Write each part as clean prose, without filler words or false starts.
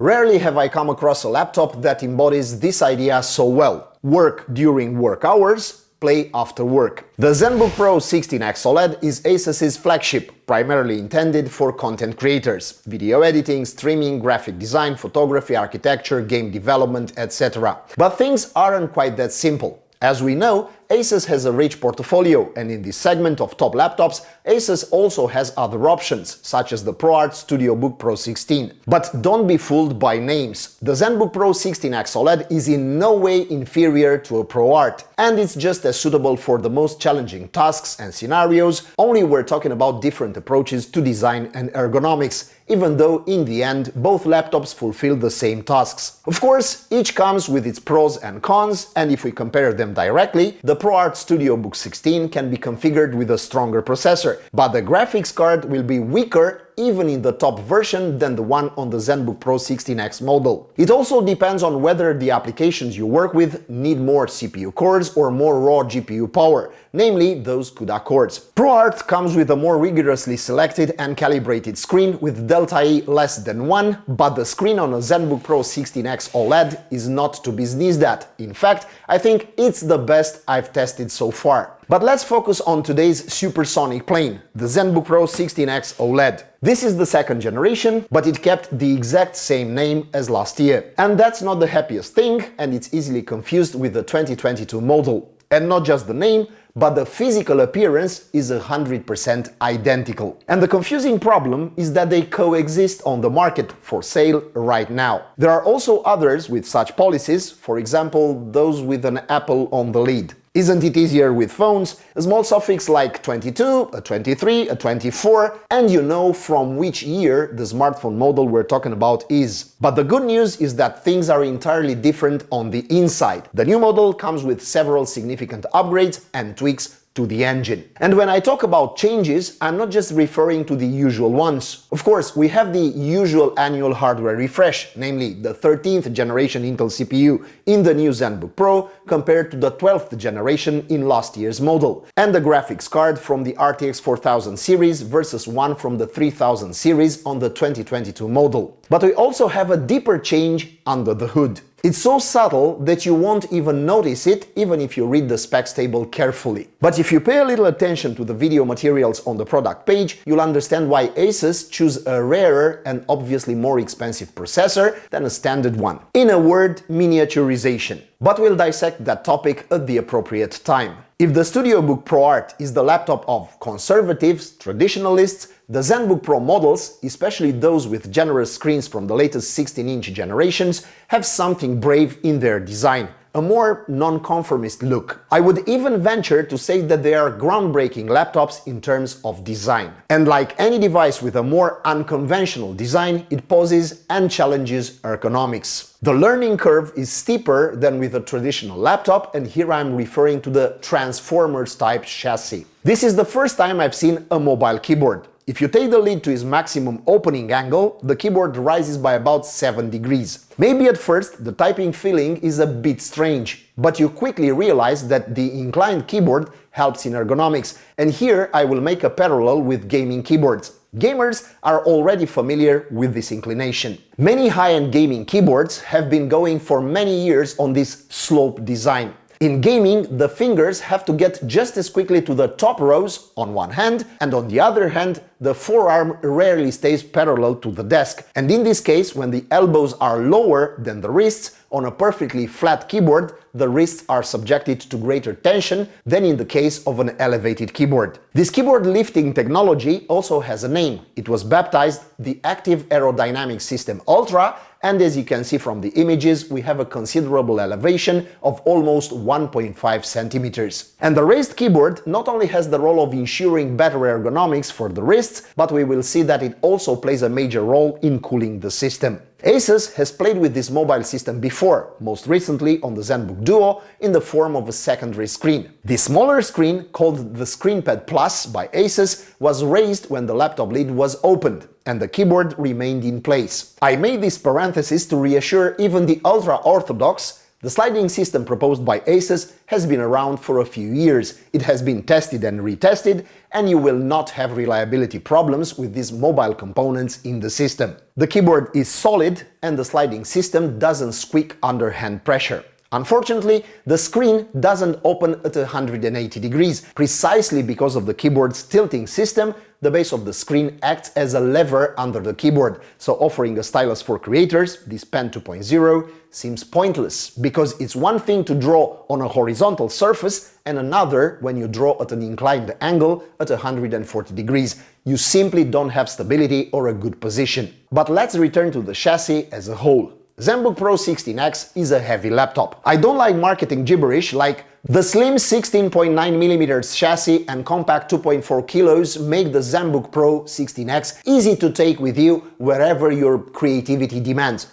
Rarely have I come across a laptop that embodies this idea so well. Work during work hours, play after work. The ZenBook Pro 16X OLED is Asus's flagship, primarily intended for content creators, video editing, streaming, graphic design, photography, architecture, game development, etc. But things aren't quite that simple. As we know, Asus has a rich portfolio, and in this segment of top laptops, Asus also has other options, such as the ProArt StudioBook Pro 16. But don't be fooled by names. The ZenBook Pro 16X OLED is in no way inferior to a ProArt, and it's just as suitable for the most challenging tasks and scenarios, only we're talking about different approaches to design and ergonomics, even though in the end both laptops fulfill the same tasks. Of course, each comes with its pros and cons, and if we compare them directly, the ProArt StudioBook 16 can be configured with a stronger processor, but the graphics card will be weaker even in the top version than the one on the ZenBook Pro 16X model. It also depends on whether the applications you work with need more CPU cores or more raw GPU power, namely those CUDA cores. ProArt comes with a more rigorously selected and calibrated screen with delta E less than 1, but the screen on a ZenBook Pro 16X OLED is not to be sneezed at. In fact, I think it's the best I've tested so far. But let's focus on today's supersonic plane, the ZenBook Pro 16X OLED. This is the second generation, but it kept the exact same name as last year. And that's not the happiest thing, and it's easily confused with the 2022 model. And not just the name, but the physical appearance is 100% identical. And the confusing problem is that they coexist on the market for sale right now. There are also others with such policies, for example, those with an Apple on the lead. Isn't it easier with phones? A small suffix like 22, a 23, a 24, and you know from which year the smartphone model we're talking about is. But the good news is that things are entirely different on the inside. The new model comes with several significant upgrades and tweaks to the engine. And when I talk about changes, I'm not just referring to the usual ones. Of course, we have the usual annual hardware refresh, namely the 13th generation Intel CPU in the new ZenBook Pro compared to the 12th generation in last year's model, and the graphics card from the RTX 4000 series versus one from the 3000 series on the 2022 model. But we also have a deeper change under the hood. It's so subtle that you won't even notice it, even if you read the specs table carefully. But if you pay a little attention to the video materials on the product page, you'll understand why Asus chose a rarer and obviously more expensive processor than a standard one. In a word, miniaturization. But we'll dissect that topic at the appropriate time. If the StudioBook ProArt is the laptop of conservatives, traditionalists, the ZenBook Pro models, especially those with generous screens from the latest 16-inch generations, have something brave in their design, a more non-conformist look. I would even venture to say that they are groundbreaking laptops in terms of design. And like any device with a more unconventional design, it poses and challenges ergonomics. The learning curve is steeper than with a traditional laptop, and here I'm referring to the Transformers type chassis. This is the first time I've seen a mobile keyboard. If you take the lid to its maximum opening angle, the keyboard rises by about 7 degrees. Maybe at first the typing feeling is a bit strange, but you quickly realize that the inclined keyboard helps in ergonomics, and here I will make a parallel with gaming keyboards. Gamers are already familiar with this inclination. Many high-end gaming keyboards have been going for many years on this slope design. In gaming, the fingers have to get just as quickly to the top rows on one hand, and on the other hand, the forearm rarely stays parallel to the desk. And in this case, when the elbows are lower than the wrists, on a perfectly flat keyboard, the wrists are subjected to greater tension than in the case of an elevated keyboard. This keyboard lifting technology also has a name. It was baptized the Active Aerodynamic System Ultra, and as you can see from the images, we have a considerable elevation of almost 1.5 centimeters. And the raised keyboard not only has the role of ensuring better ergonomics for the wrists, but we will see that it also plays a major role in cooling the system. Asus has played with this mobile system before, most recently on the ZenBook Duo in the form of a secondary screen. This smaller screen, called the ScreenPad Plus by Asus, was raised when the laptop lid was opened, and the keyboard remained in place. I made this parenthesis to reassure even the ultra-orthodox, The sliding system proposed by Asus has been around for a few years. It has been tested and retested, and you will not have reliability problems with these mobile components in the system. The keyboard is solid and the sliding system doesn't squeak under hand pressure. Unfortunately, the screen doesn't open at 180 degrees. Precisely because of the keyboard's tilting system, the base of the screen acts as a lever under the keyboard, so offering a stylus for creators, this Pen 2.0, seems pointless, because it's one thing to draw on a horizontal surface and another when you draw at an inclined angle at 140 degrees. You simply don't have stability or a good position. But let's return to the chassis as a whole. ZenBook Pro 16X is a heavy laptop. I don't like marketing gibberish like the slim 16.9mm chassis and compact 2.4 kilos make the ZenBook Pro 16X easy to take with you wherever your creativity demands.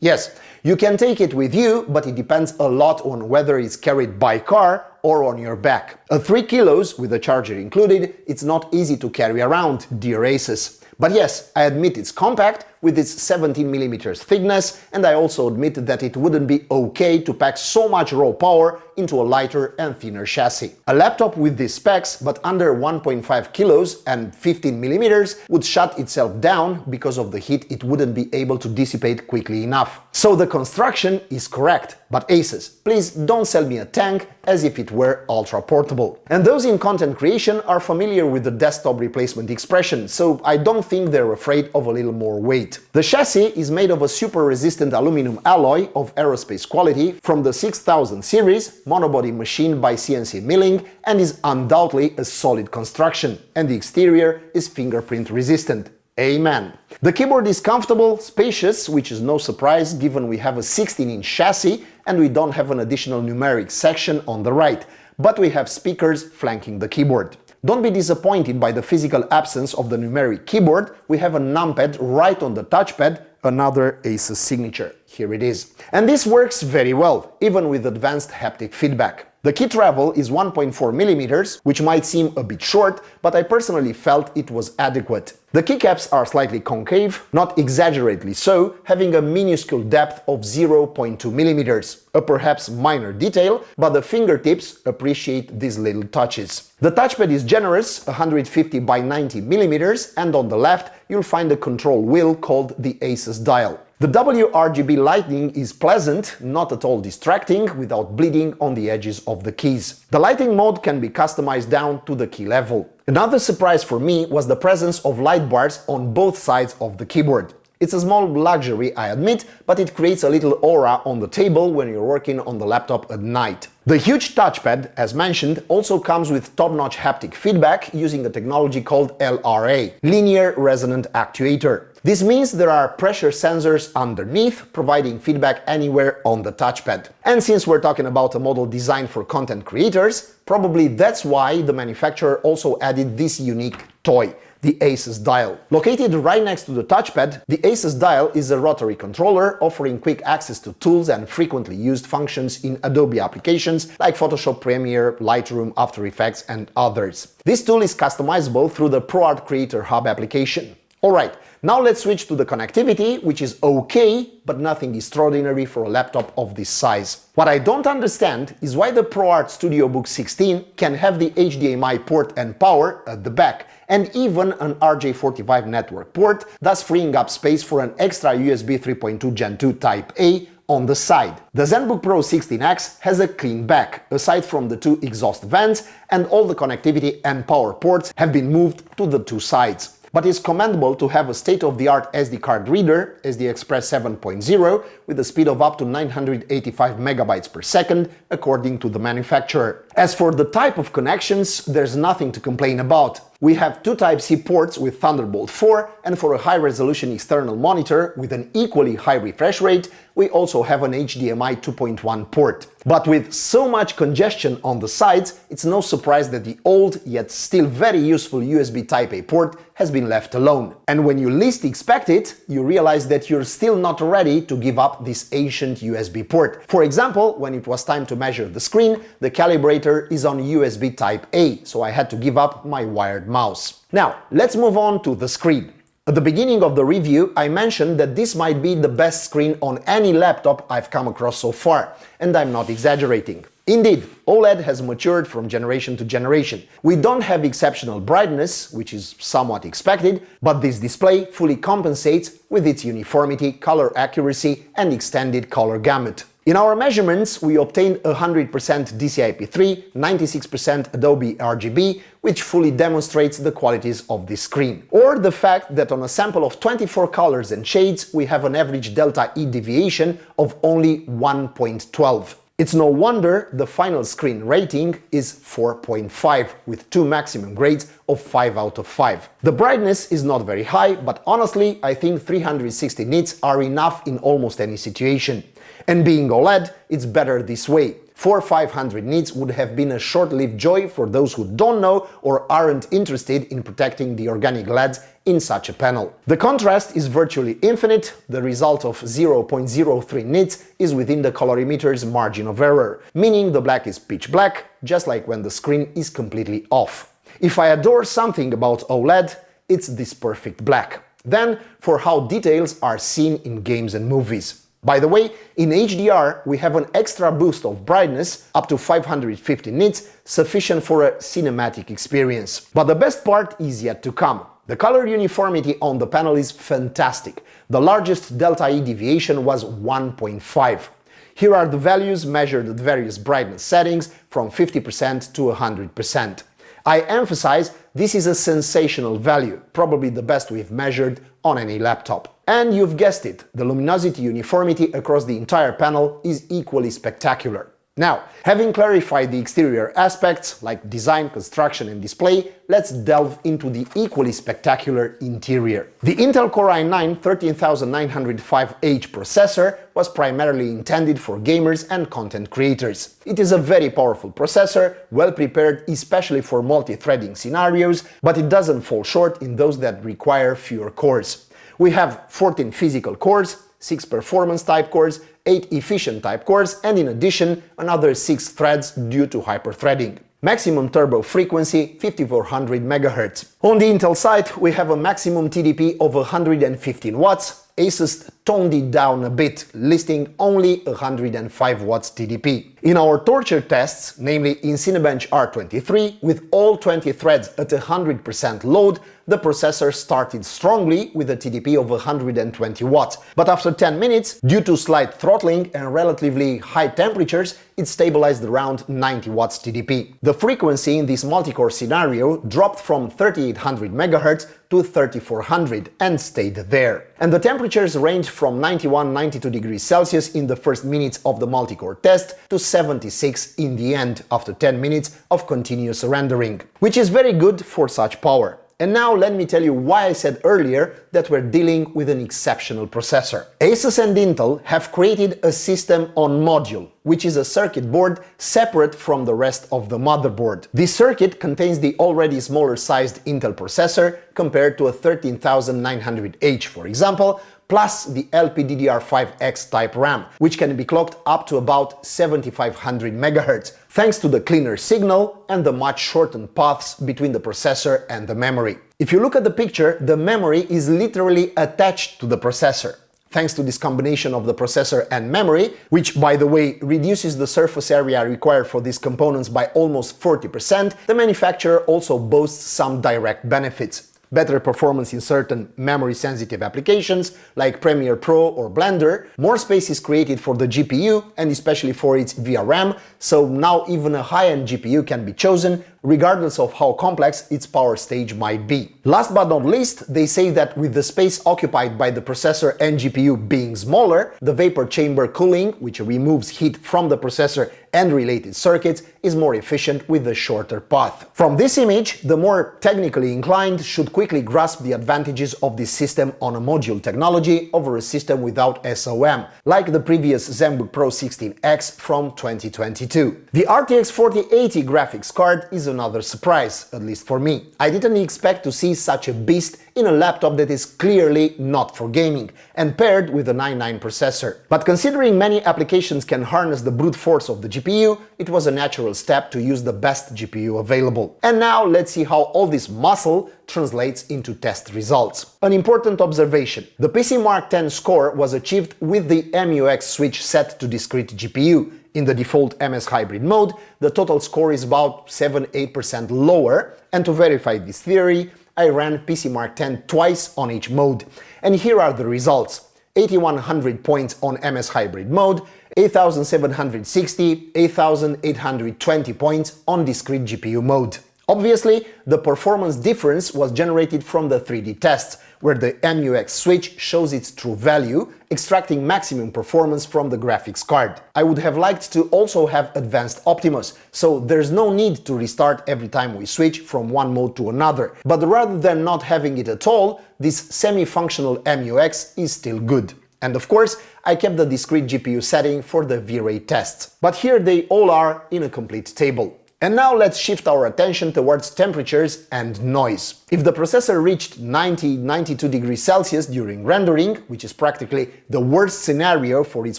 Yes, you can take it with you, but it depends a lot on whether it's carried by car or on your back. At 3 kilos, with the charger included, it's not easy to carry around, dear Asus. But yes, I admit it's compact with its 17mm thickness, and I also admit that it wouldn't be okay to pack so much raw power into a lighter and thinner chassis. A laptop with these specs, but under 1.5 kilos and 15mm, would shut itself down because of the heat it wouldn't be able to dissipate quickly enough. So the construction is correct, but Asus, please don't sell me a tank as if it were ultra portable. And those in content creation are familiar with the desktop replacement expression, so I don't think they're afraid of a little more weight. The chassis is made of a super resistant aluminum alloy of aerospace quality from the 6000 series, monobody machined by CNC milling, and is undoubtedly a solid construction, and the exterior is fingerprint resistant. Amen. The keyboard is comfortable, spacious, which is no surprise given we have a 16-inch chassis and we don't have an additional numeric section on the right, but we have speakers flanking the keyboard. Don't be disappointed by the physical absence of the numeric keyboard. We have a numpad right on the touchpad, another Asus signature. Here it is. And this works very well, even with advanced haptic feedback. The key travel is 1.4mm, which might seem a bit short, but I personally felt it was adequate. The keycaps are slightly concave, not exaggeratedly so, having a minuscule depth of 0.2mm, a perhaps minor detail, but the fingertips appreciate these little touches. The touchpad is generous, 150 by 90mm, and on the left you'll find a control wheel called the Asus Dial. The WRGB lighting is pleasant, not at all distracting, without bleeding on the edges of the keys. The lighting mode can be customized down to the key level. Another surprise for me was the presence of light bars on both sides of the keyboard. It's a small luxury, I admit, but it creates a little aura on the table when you're working on the laptop at night. The huge touchpad, as mentioned, also comes with top-notch haptic feedback using a technology called LRA, Linear Resonant Actuator. This means there are pressure sensors underneath, providing feedback anywhere on the touchpad. And since we're talking about a model designed for content creators, probably that's why the manufacturer also added this unique toy, the Asus Dial. Located right next to the touchpad, the Asus Dial is a rotary controller offering quick access to tools and frequently used functions in Adobe applications like Photoshop, Premiere, Lightroom, After Effects, and others. This tool is customizable through the ProArt Creator Hub application. Alright, now let's switch to the connectivity, which is okay, but nothing extraordinary for a laptop of this size. What I don't understand is why the ProArt StudioBook 16 can have the HDMI port and power at the back, and even an RJ45 network port, thus freeing up space for an extra USB 3.2 Gen 2 Type A on the side. The ZenBook Pro 16X has a clean back, aside from the two exhaust vents, and all the connectivity and power ports have been moved to the two sides. But it's commendable to have a state-of-the-art SD card reader, SD Express 7.0, with a speed of up to 985 megabytes per second, according to the manufacturer. As for the type of connections, there's nothing to complain about. We have two Type-C ports with Thunderbolt 4, and for a high-resolution external monitor with an equally high refresh rate, we also have an HDMI 2.1 port. But with so much congestion on the sides, it's no surprise that the old, yet still very useful USB Type-A port has been left alone. And when you least expect it, you realize that you're still not ready to give up this ancient USB port. For example, when it was time to measure the screen, the calibrator is on USB Type-A, so I had to give up my wired mouse. Now, let's move on to the screen. At the beginning of the review, I mentioned that this might be the best screen on any laptop I've come across so far, and I'm not exaggerating. Indeed, OLED has matured from generation to generation. We don't have exceptional brightness, which is somewhat expected, but this display fully compensates with its uniformity, color accuracy, and extended color gamut. In our measurements, we obtained 100% DCI-P3, 96% Adobe RGB, which fully demonstrates the qualities of this screen. Or the fact that on a sample of 24 colors and shades, we have an average delta E deviation of only 1.12. It's no wonder the final screen rating is 4.5, with 2 maximum grades of 5 out of 5. The brightness is not very high, but honestly, I think 360 nits are enough in almost any situation. And being OLED, it's better this way. 400-500 nits would have been a short-lived joy for those who don't know or aren't interested in protecting the organic LEDs in such a panel. The contrast is virtually infinite, the result of 0.03 nits is within the colorimeter's margin of error, meaning the black is pitch black, just like when the screen is completely off. If I adore something about OLED, it's this perfect black. Then, for how details are seen in games and movies. By the way, in HDR we have an extra boost of brightness up to 550 nits, sufficient for a cinematic experience. But the best part is yet to come. The color uniformity on the panel is fantastic. The largest delta E deviation was 1.5. Here are the values measured at various brightness settings from 50% to 100%. I emphasize this is a sensational value, probably the best we've measured on any laptop. And you've guessed it, the luminosity uniformity across the entire panel is equally spectacular. Now, having clarified the exterior aspects, like design, construction and display, let's delve into the equally spectacular interior. The Intel Core i9 13905H processor was primarily intended for gamers and content creators. It is a very powerful processor, well prepared especially for multi-threading scenarios, but it doesn't fall short in those that require fewer cores. We have 14 physical cores, 6 performance type cores, 8 efficient type cores, and in addition another 6 threads due to hyperthreading. Maximum turbo frequency 5400 MHz. On the Intel side we have a maximum TDP of 115 watts. Asus toned it down a bit, listing only 105 watts TDP. In our torture tests, namely in Cinebench R23, with all 20 threads at 100% load, the processor started strongly with a TDP of 120 watts, but after 10 minutes, due to slight throttling and relatively high temperatures, it stabilized around 90 watts TDP. The frequency in this multi-core scenario dropped from 3800 MHz to 3400 and stayed there. And the temperatures ranged from 91-92 degrees Celsius in the first minutes of the multi-core test to 76 in the end after 10 minutes of continuous rendering, which is very good for such power. And now let me tell you why I said earlier that we're dealing with an exceptional processor. Asus and Intel have created a system on module, which is a circuit board separate from the rest of the motherboard. This circuit contains the already smaller sized Intel processor compared to a 13900H, for example, plus the LPDDR5X type RAM, which can be clocked up to about 7500 MHz, thanks to the cleaner signal and the much shortened paths between the processor and the memory. If you look at the picture, the memory is literally attached to the processor. Thanks to this combination of the processor and memory, which by the way reduces the surface area required for these components by almost 40%, the manufacturer also boasts some direct benefits. Better performance in certain memory-sensitive applications like Premiere Pro or Blender, more space is created for the GPU and especially for its VRAM, so now even a high-end GPU can be chosen regardless of how complex its power stage might be. Last but not least, they say that with the space occupied by the processor and GPU being smaller, the vapor chamber cooling, which removes heat from the processor and related circuits, is more efficient with a shorter path. From this image, the more technically inclined should quickly grasp the advantages of this system on a module technology over a system without SOM, like the previous ZenBook Pro 16X from 2022. The RTX 4080 graphics card is an another surprise, at least for me. I didn't expect to see such a beast in a laptop that is clearly not for gaming, and paired with a 9-9 processor. But considering many applications can harness the brute force of the GPU, it was a natural step to use the best GPU available. And now let's see how all this muscle translates into test results. An important observation: the PCMark 10 score was achieved with the MUX switch set to discrete GPU. In the default MS Hybrid mode, the total score is about 7-8% lower, and to verify this theory, I ran PCMark 10 twice on each mode. And here are the results: 8100 points on MS Hybrid mode, 8760, 8820 points on discrete GPU mode. Obviously, the performance difference was generated from the 3D tests, where the MUX switch shows its true value, extracting maximum performance from the graphics card. I would have liked to also have advanced Optimus, so there's no need to restart every time we switch from one mode to another. But rather than not having it at all, this semi-functional MUX is still good. And of course, I kept the discrete GPU setting for the V-Ray tests. But here they all are in a complete table. And now let's shift our attention towards temperatures and noise. If the processor reached 90-92 degrees Celsius during rendering, which is practically the worst scenario for its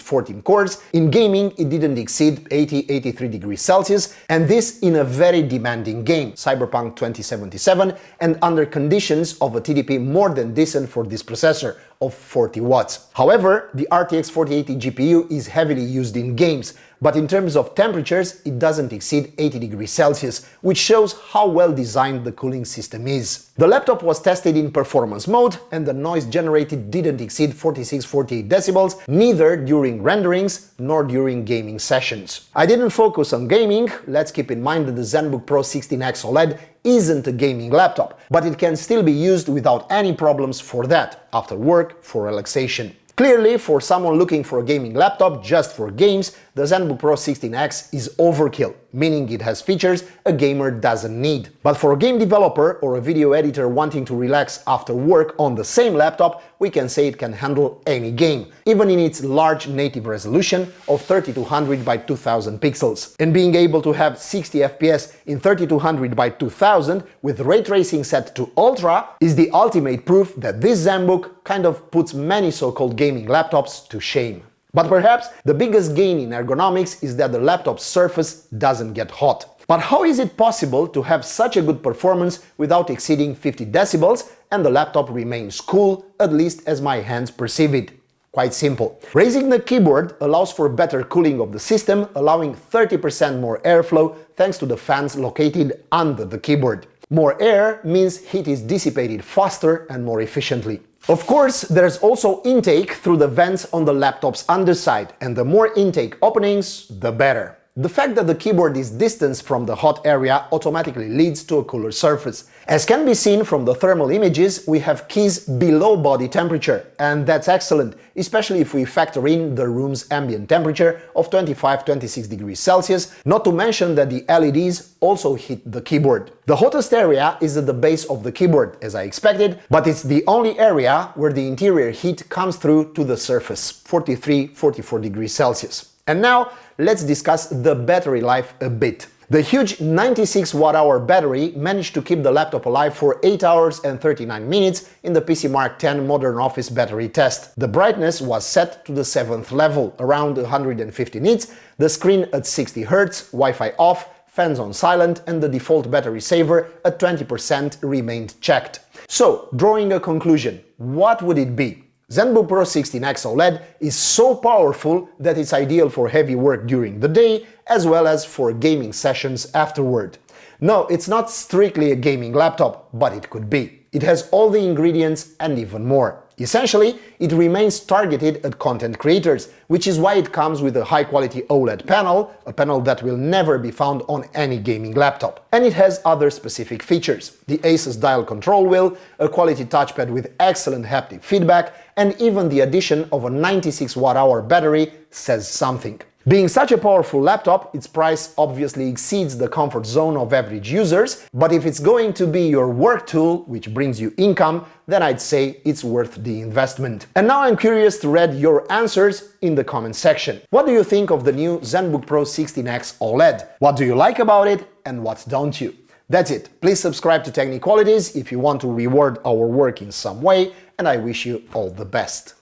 14 cores, in gaming it didn't exceed 80-83 degrees Celsius, and this in a very demanding game, Cyberpunk 2077, and under conditions of a TDP more than decent for this processor, of 40 watts. However, the RTX 4080 GPU is heavily used in games, but in terms of temperatures, it doesn't exceed 80 degrees Celsius, which shows how well designed the cooling system is. The laptop was tested in performance mode, and the noise generated didn't exceed 46-48 decibels, neither during renderings nor during gaming sessions. I didn't focus on gaming. Let's keep in mind that the ZenBook Pro 16X OLED isn't a gaming laptop, but it can still be used without any problems for that, after work, for relaxation. Clearly, for someone looking for a gaming laptop just for games, the ZenBook Pro 16X is overkill, meaning it has features a gamer doesn't need. But for a game developer or a video editor wanting to relax after work on the same laptop, we can say it can handle any game, even in its large native resolution of 3200 by 2000 pixels. And being able to have 60 FPS in 3200 by 2000 with ray tracing set to Ultra is the ultimate proof that this ZenBook kind of puts many so-called gaming laptops to shame. But perhaps the biggest gain in ergonomics is that the laptop's surface doesn't get hot. But how is it possible to have such a good performance without exceeding 50 decibels and the laptop remains cool, at least as my hands perceive it? Quite simple. Raising the keyboard allows for better cooling of the system, allowing 30% more airflow thanks to the fans located under the keyboard. More air means heat is dissipated faster and more efficiently. Of course, there's also intake through the vents on the laptop's underside, and the more intake openings, the better. The fact that the keyboard is distanced from the hot area automatically leads to a cooler surface. As can be seen from the thermal images, we have keys below body temperature, and that's excellent, especially if we factor in the room's ambient temperature of 25-26 degrees Celsius, not to mention that the LEDs also hit the keyboard. The hottest area is at the base of the keyboard, as I expected, but it's the only area where the interior heat comes through to the surface, 43-44 degrees Celsius. And now, let's discuss the battery life a bit. The huge 96 Wh battery managed to keep the laptop alive for 8 hours and 39 minutes in the PCMark 10 Modern Office battery test. The brightness was set to the 7th level, around 150 nits, the screen at 60 Hz, Wi-Fi off, fans on silent, and the default battery saver at 20% remained checked. So, drawing a conclusion, what would it be? ZenBook Pro 16X OLED is so powerful that it's ideal for heavy work during the day as well as for gaming sessions afterward. No, it's not strictly a gaming laptop, but it could be. It has all the ingredients and even more. Essentially, it remains targeted at content creators, which is why it comes with a high-quality OLED panel, a panel that will never be found on any gaming laptop. And it has other specific features: the Asus dial control wheel, a quality touchpad with excellent haptic feedback, and even the addition of a 96 Wh battery says something. Being such a powerful laptop, its price obviously exceeds the comfort zone of average users, but if it's going to be your work tool, which brings you income, then I'd say it's worth the investment. And now I'm curious to read your answers in the comment section. What do you think of the new ZenBook Pro 16X OLED? What do you like about it and what don't you? That's it. Please subscribe to Techniqualities if you want to reward our work in some way, and I wish you all the best.